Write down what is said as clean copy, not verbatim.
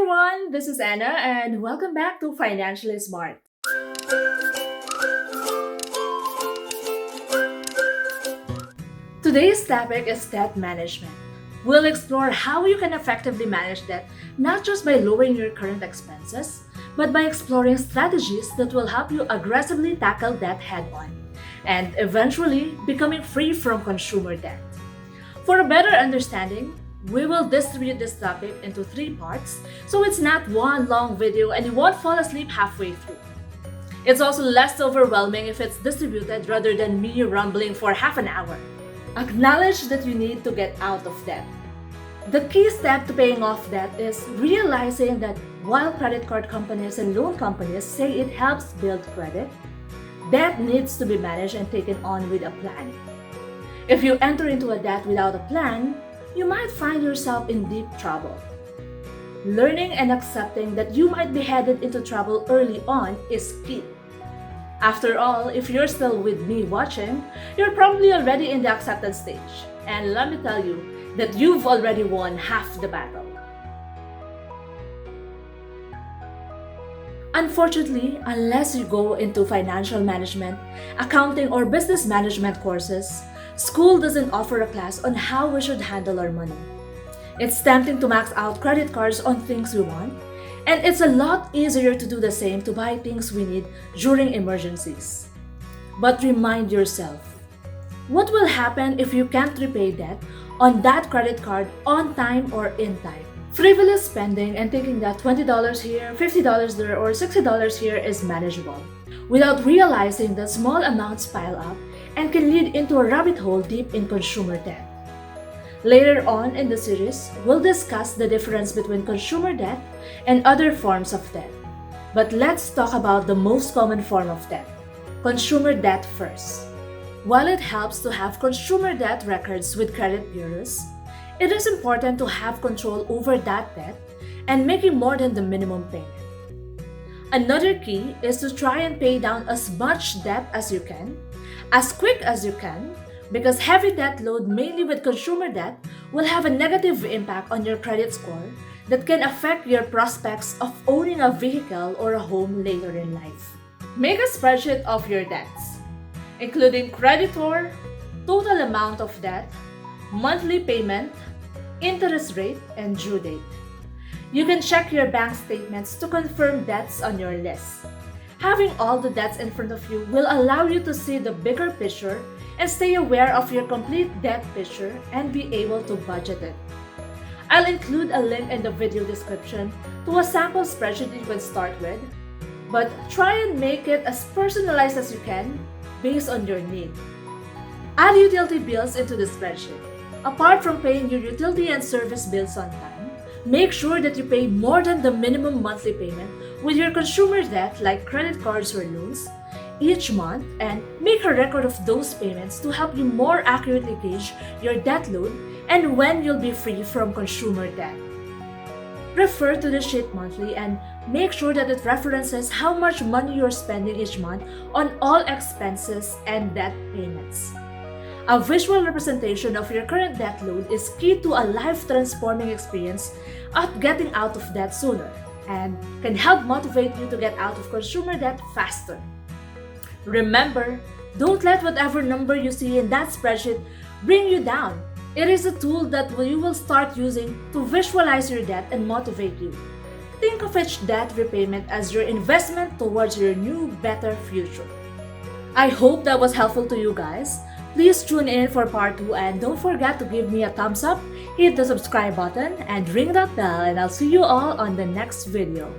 everyone, this is Anna and welcome back to Financially Smart. Today's topic is debt management. We'll explore how you can effectively manage debt not just by lowering your current expenses, but by exploring strategies that will help you aggressively tackle debt head on and eventually becoming free from consumer debt. For a better understanding, we will distribute this topic into 3 parts so it's not one long video and you won't fall asleep halfway through. It's also less overwhelming if it's distributed rather than me rambling for half an hour. Acknowledge that you need to get out of debt. The key step to paying off debt is realizing that while credit card companies and loan companies say it helps build credit, debt needs to be managed and taken on with a plan. If you enter into a debt without a plan, you might find yourself in deep trouble. Learning and accepting that you might be headed into trouble early on is key. After all, if you're still with me watching, you're probably already in the acceptance stage. And let me tell you that you've already won half the battle. Unfortunately, unless you go into financial management, accounting, or business management courses, school doesn't offer a class on how we should handle our money. It's tempting to max out credit cards on things we want, and it's a lot easier to do the same to buy things we need during emergencies. But remind yourself, what will happen if you can't repay debt on that credit card on time or in time? Frivolous spending and thinking that $20 here, $50 there, or $60 here is manageable, without realizing that small amounts pile up and can lead into a rabbit hole deep in consumer debt. Later on in the series, we'll discuss the difference between consumer debt and other forms of debt. But let's talk about the most common form of debt, consumer debt first. While it helps to have consumer debt records with credit bureaus, it is important to have control over that debt and making more than the minimum payment. Another key is to try and pay down as much debt as you can, as quick as you can, because heavy debt load mainly with consumer debt will have a negative impact on your credit score that can affect your prospects of owning a vehicle or a home later in life. Make a spreadsheet of your debts, including creditor, total amount of debt, monthly payment, interest rate, and due date. You can check your bank statements to confirm debts on your list. Having all the debts in front of you will allow you to see the bigger picture and stay aware of your complete debt picture and be able to budget it. I'll include a link in the video description to a sample spreadsheet you can start with, but try and make it as personalized as you can based on your need. Add utility bills into the spreadsheet. Apart from paying your utility and service bills on time, make sure that you pay more than the minimum monthly payment with your consumer debt like credit cards or loans each month, and make a record of those payments to help you more accurately gauge your debt load and when you'll be free from consumer debt. Refer to the sheet monthly and make sure that it references how much money you're spending each month on all expenses and debt payments. A visual representation of your current debt load is key to a life-transforming experience of getting out of debt sooner and can help motivate you to get out of consumer debt faster. Remember, don't let whatever number you see in that spreadsheet bring you down. It is a tool that you will start using to visualize your debt and motivate you. Think of each debt repayment as your investment towards your new, better future. I hope that was helpful to you guys. Please tune in for part 2 and don't forget to give me a thumbs up, hit the subscribe button, and ring that bell, and I'll see you all on the next video.